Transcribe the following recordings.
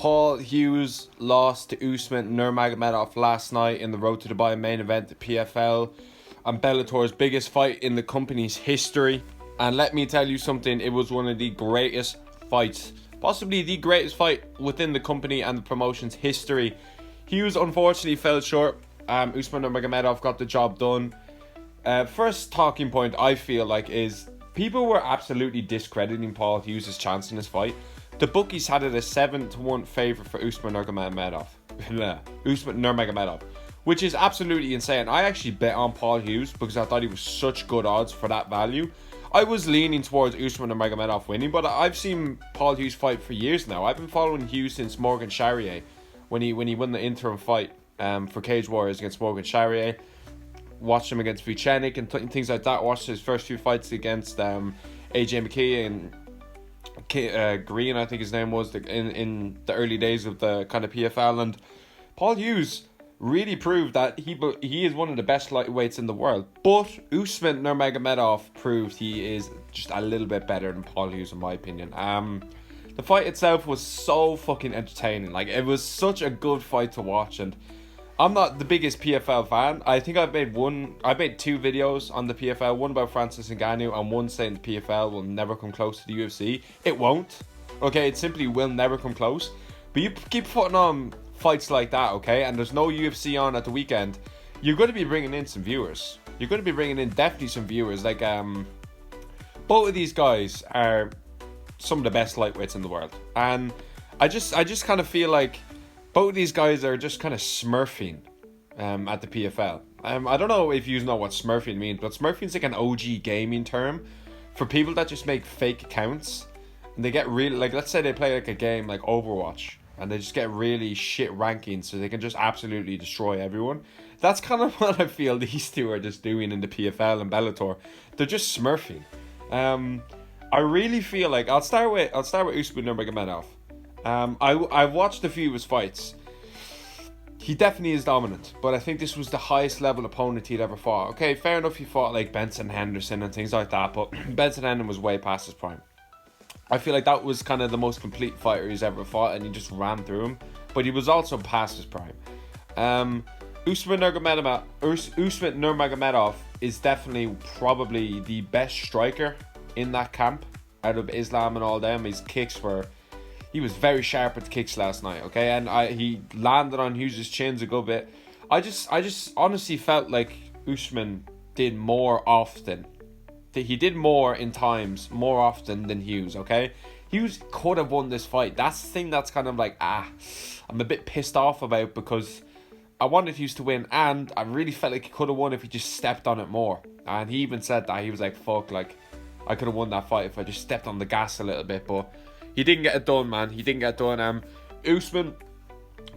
Paul Hughes lost to Usman Nurmagomedov last night in the Road to Dubai main event, the PFL, and Bellator's biggest fight in the company's history. And let me tell you something, it was one of the greatest fights, possibly the greatest fight within the company and the promotion's history. Hughes unfortunately fell short. Usman Nurmagomedov got the job done. First talking point I feel like is people were absolutely discrediting Paul Hughes' chance in this fight. The bookies had it a 7-1 favourite for Usman Nurmagomedov. Which is absolutely insane. I actually bet on Paul Hughes because I thought he was such good odds for that value. I was leaning towards Usman Nurmagomedov winning, but I've seen Paul Hughes fight for years now. I've been following Hughes since Morgan Charrier, when he won the interim fight for Cage Warriors against Morgan Charrier. Watched him against Vucenic and things like that. Watched his first few fights against AJ McKee and Green, I think his name was, in the early days of the kind of PFL. And Paul Hughes really proved that he is one of the best lightweights in the world. But Usman Nurmagomedov proved he is just a little bit better than Paul Hughes, in my opinion. The fight itself was so fucking entertaining. Like, it was such a good fight to watch, and I'm not the biggest PFL fan. I think I've made two videos on the PFL, one about Francis Ngannou and one saying the PFL will never come close to the UFC. It won't. Okay, it simply will never come close. But you keep putting on fights like that, okay, and there's no UFC on at the weekend, you're going to be bringing in some viewers. You're going to be bringing in definitely some viewers. Like, both of these guys are some of the best lightweights in the world. And I just kind of feel like both of these guys are just kind of smurfing at the PFL. I don't know if you know what smurfing means, but smurfing is like an OG gaming term for people that just make fake accounts. And they get really, like, let's say they play like a game like Overwatch, and they just get really shit rankings so they can just absolutely destroy everyone. That's kind of what I feel these two are just doing in the PFL and Bellator. They're just smurfing. I really feel like I'll start with Usman Nurmagomedov. I've watched a few of his fights. He definitely is dominant, but I think this was the highest level opponent he'd ever fought. Okay, fair enough, he fought like Benson Henderson and things like that, but Benson Henderson was way past his prime. I feel like that was kind of the most complete fighter he's ever fought, and he just ran through him. But he was also past his prime. Usman Nurmagomedov is definitely probably the best striker in that camp out of Islam and all them. His kicks were... He was very sharp at the kicks last night, okay? And he landed on Hughes' chins a good bit. I just honestly felt like Usman did more often. He did more in times, more often than Hughes, okay? Hughes could have won this fight. That's the thing that's kind of like, I'm a bit pissed off about, because I wanted Hughes to win, and I really felt like he could have won if he just stepped on it more. And he even said that. He was like, fuck, like, I could have won that fight if I just stepped on the gas a little bit, but he didn't get it done, man. He didn't get it done. Usman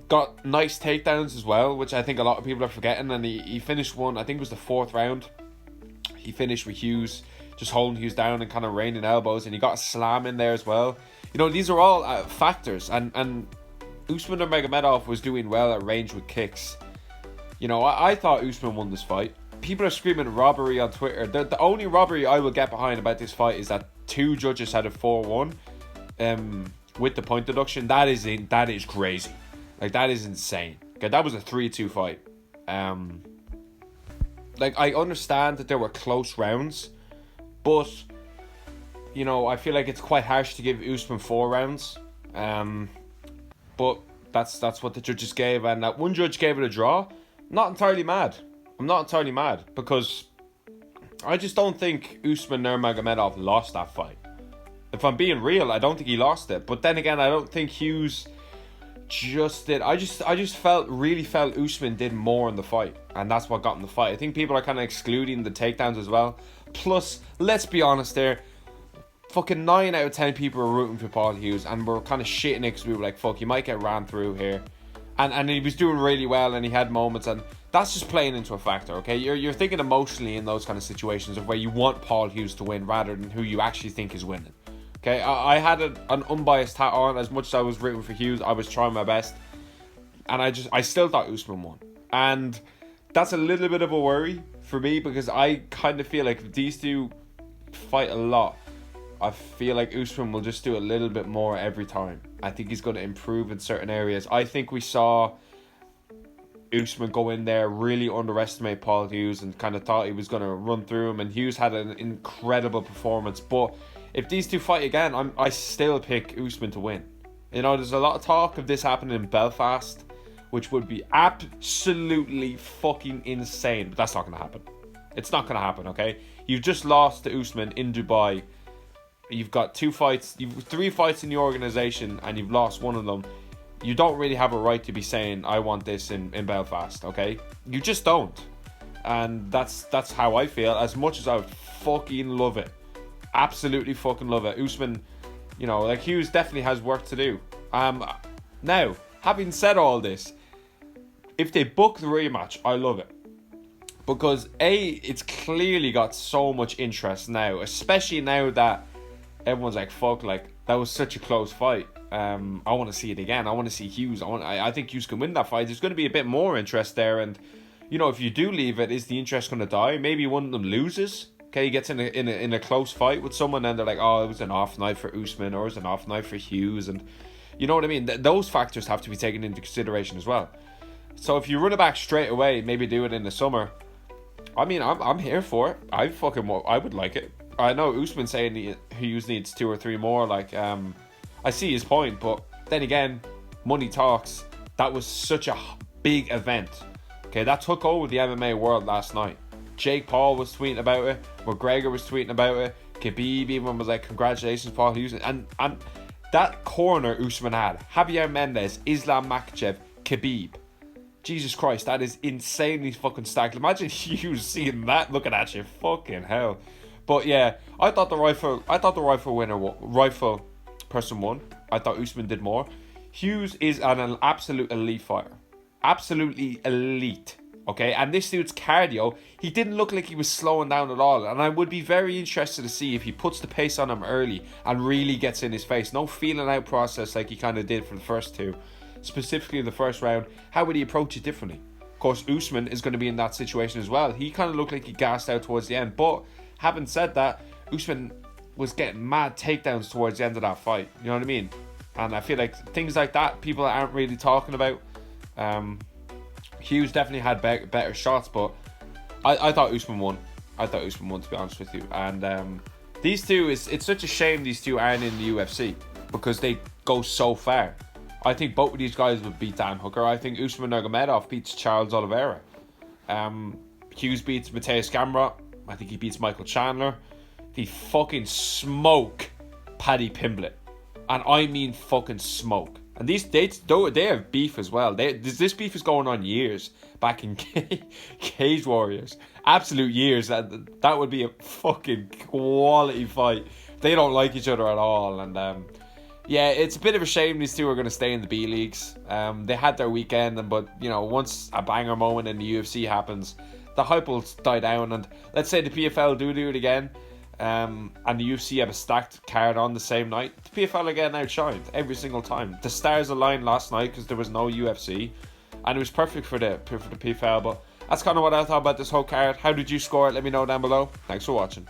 got nice takedowns as well, which I think a lot of people are forgetting, and he finished one, I think it was the 4th round. He finished with Hughes, just holding Hughes down and kind of raining elbows, and he got a slam in there as well. You know, these are all factors, and Usman Nurmagomedov was doing well at range with kicks. You know, I thought Usman won this fight. People are screaming robbery on Twitter. The only robbery I will get behind about this fight is that 2 judges had a 4-1 with the point deduction. That is crazy. Like, that is insane. Okay, that was a 3-2 fight. Like, I understand that there were close rounds, but, you know, I feel like it's quite harsh to give Usman 4 rounds. But that's what the judges gave, and that one judge gave it a draw. Not entirely mad. I'm not entirely mad, because I just don't think Usman Nurmagomedov lost that fight. If I'm being real, I don't think he lost it. But then again, I don't think Hughes just did. I just really felt Usman did more in the fight, and that's what got him the fight. I think people are kind of excluding the takedowns as well. Plus, let's be honest there, fucking 9 out of 10 people were rooting for Paul Hughes, and we're kind of shitting it because we were like, fuck, he might get ran through here. And he was doing really well, and he had moments, and that's just playing into a factor, okay? You're thinking emotionally in those kind of situations of where you want Paul Hughes to win rather than who you actually think is winning. Okay, I had an unbiased hat on. As much as I was rooting for Hughes, I was trying my best, and I still thought Usman won. And that's a little bit of a worry for me, because I kind of feel like if these two fight a lot, I feel like Usman will just do a little bit more every time. I think he's going to improve in certain areas. I think we saw Usman go in there, really underestimate Paul Hughes, and kind of thought he was going to run through him. And Hughes had an incredible performance. But if these two fight again, I still pick Usman to win. You know, there's a lot of talk of this happening in Belfast, which would be absolutely fucking insane. But that's not going to happen. It's not going to happen, okay? You've just lost to Usman in Dubai. You've got 2 fights. You've 3 fights in the organization, and you've lost one of them. You don't really have a right to be saying, I want this in Belfast, okay? You just don't. And that's how I feel. As much as I would fucking love it. Absolutely fucking love it. Usman, you know, like, Hughes definitely has work to do. Now, having said all this, if they book the rematch, I love it. Because, A, it's clearly got so much interest now. Especially now that everyone's like, fuck, like, that was such a close fight. I want to see it again. I want to see Hughes. I think Hughes can win that fight. There's going to be a bit more interest there. And, you know, if you do leave it, is the interest going to die? Maybe one of them loses. Okay, he gets in a close fight with someone, and they're like, oh, it was an off night for Usman, or it was an off night for Hughes. And you know what I mean? Those factors have to be taken into consideration as well. So if you run it back straight away, maybe do it in the summer. I mean, I'm here for it. I would like it. I know Usman saying Hughes needs 2 or 3 more. Like, I see his point, but then again, money talks. That was such a big event. Okay, that took over the MMA world last night. Jake Paul was tweeting about it. McGregor was tweeting about it. Khabib even was like, congratulations, Paul Hughes. And that corner Usman had, Javier Mendez, Islam Makhachev, Khabib. Jesus Christ, that is insanely fucking stacked. Imagine Hughes seeing that, looking at you. Fucking hell. But yeah, I thought the rifle person won. I thought Usman did more. Hughes is an absolute elite fighter. Absolutely elite. Okay, and this dude's cardio, he didn't look like he was slowing down at all. And I would be very interested to see if he puts the pace on him early and really gets in his face. No feeling out process like he kind of did for the first 2. Specifically in the first round, how would he approach it differently? Of course, Usman is going to be in that situation as well. He kind of looked like he gassed out towards the end. But having said that, Usman was getting mad takedowns towards the end of that fight. You know what I mean? And I feel like things like that, people aren't really talking about. Hughes definitely had better shots, but I thought Usman won. I thought Usman won, to be honest with you. And these two, it's such a shame these two aren't in the UFC because they go so far. I think both of these guys would beat Dan Hooker. I think Usman Nurmagomedov beats Charles Oliveira. Hughes beats Mateus Gamrot. I think he beats Michael Chandler. They fucking smoke Paddy Pimblett. And I mean fucking smoke. And they have beef as well. This beef is going on years back in Cage Warriors. Absolute years. That would be a fucking quality fight. They don't like each other at all. And yeah, it's a bit of a shame these two are going to stay in the B leagues. They had their weekend, but you know, once a banger moment in the UFC happens, the hype will die down. And let's say the PFL do it again. And the UFC have a stacked card on the same night, the PFL again outshined every single time. The stars aligned last night because there was no UFC, and it was perfect for the PFL. But that's kind of what I thought about this whole card. How did you score it? Let me know down below. Thanks for watching.